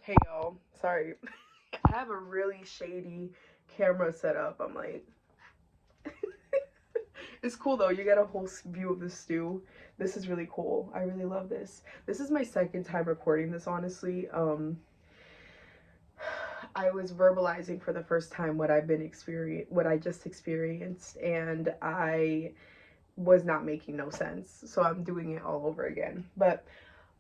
Hey y'all, sorry. I have a really shady camera set up. I'm like, it's cool though. You get a whole view of the stew. This is really cool. I really love this. This is my second time recording this, honestly. I was verbalizing for the first time what I just experienced, and I was not making no sense. So I'm doing it all over again. But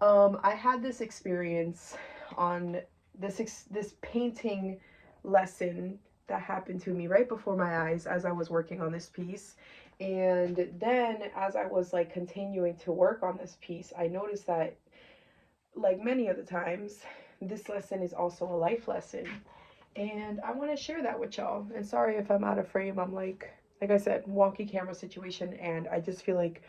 I had this experience on this painting lesson that happened to me right before my eyes as I was working on this piece. And then as I was like continuing to work on this piece, I noticed that, like many of the times, this lesson is also a life lesson. And I want to share that with y'all. And sorry if I'm out of frame. I'm like I said, wonky camera situation, and I just feel like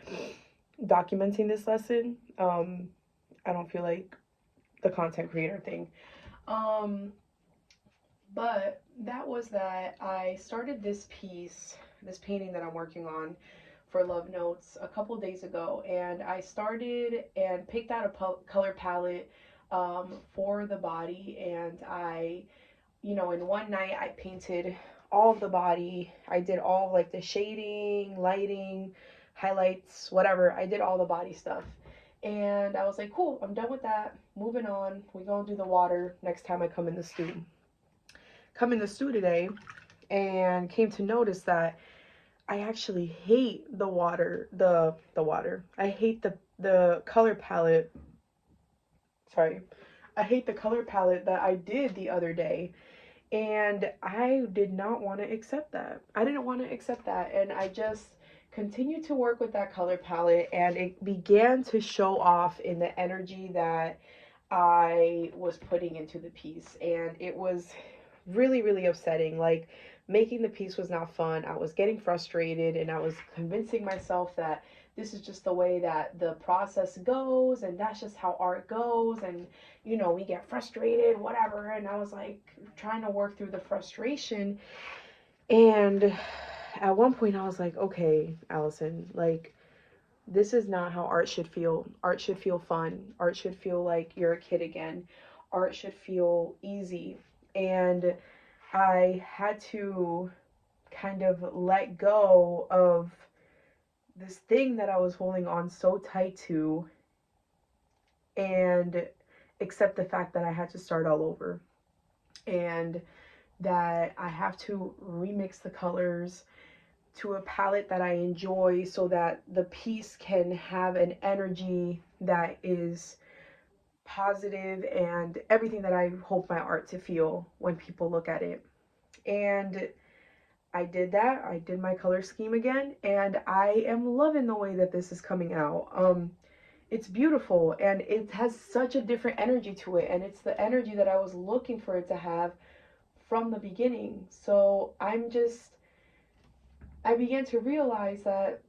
documenting this lesson. I don't feel like the content creator thing. Um, but that was that I started this piece, this painting that I'm working on for Love Notes a couple days ago, and I started and picked out a color palette for the body, and in one night I painted all of the body. I did all of, like, the shading, lighting, highlights, whatever. I did all the body stuff. And I was like, cool, I'm done with that. Moving on. We're going to do the water next time I come in the stew. Come in the stew today and came to notice that I actually hate the water, the water. I hate the color palette. Sorry. I hate the color palette that I did the other day. And I did not want to accept that. I didn't want to accept that. And I just continued to work with that color palette, and it began to show off in the energy that I was putting into the piece. And it was really, really upsetting. Like, making the piece was not fun. I was getting frustrated, and I was convincing myself that this is just the way that the process goes, and that's just how art goes, and we get frustrated, whatever. And I was like trying to work through the frustration. And at one point I was like, okay, Allison, like, this is not how art should feel. Art should feel fun. Art should feel like you're a kid again. Art should feel easy. And I had to kind of let go of this thing that I was holding on so tight to, and accept the fact that I had to start all over, and that I have to remix the colors to a palette that I enjoy so that the piece can have an energy that is positive and everything that I hope my art to feel when people look at it. And I did that. I did my color scheme again, and I am loving the way that this is coming out. It's beautiful, and it has such a different energy to it, and it's the energy that I was looking for it to have from the beginning. So I began to realize that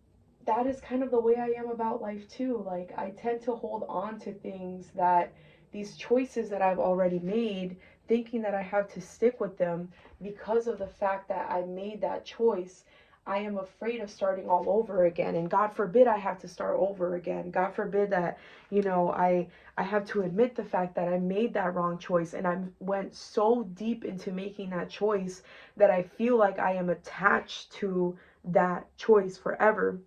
that is kind of the way I am about life too. Like, I tend to hold on to things, that these choices that I've already made, thinking that I have to stick with them because of the fact that I made that choice. I am afraid of starting all over again, and God forbid I have to start over again. God forbid that, I have to admit the fact that I made that wrong choice, and I went so deep into making that choice that I feel like I am attached to that choice forever.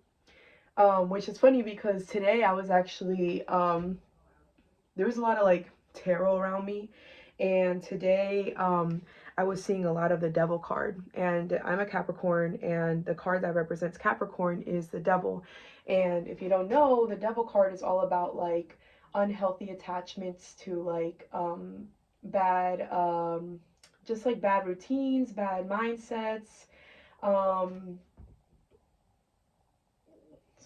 Which is funny because today I was actually, there was a lot of like tarot around me, and today I was seeing a lot of the devil card, and I'm a Capricorn, and the card that represents Capricorn is the devil. And if you don't know, the devil card is all about like unhealthy attachments to like bad just like bad routines, bad mindsets. um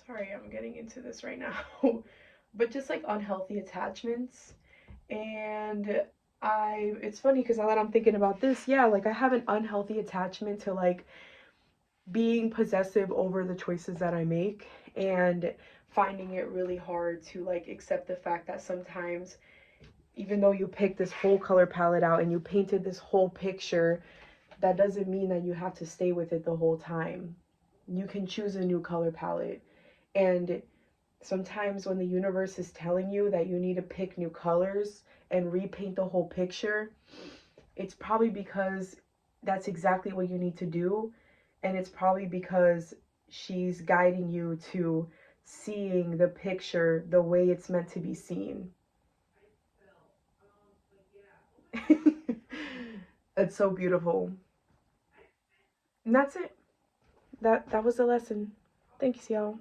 Sorry, I'm getting into this right now. But just like unhealthy attachments. And it's funny because now that I'm thinking about this, yeah, like I have an unhealthy attachment to like being possessive over the choices that I make, and finding it really hard to like accept the fact that sometimes, even though you picked this whole color palette out and you painted this whole picture, that doesn't mean that you have to stay with it the whole time. You can choose a new color palette. And sometimes when the universe is telling you that you need to pick new colors and repaint the whole picture, it's probably because that's exactly what you need to do. And it's probably because she's guiding you to seeing the picture the way it's meant to be seen. It's so beautiful. And that's it. That was the lesson. Thanks, y'all.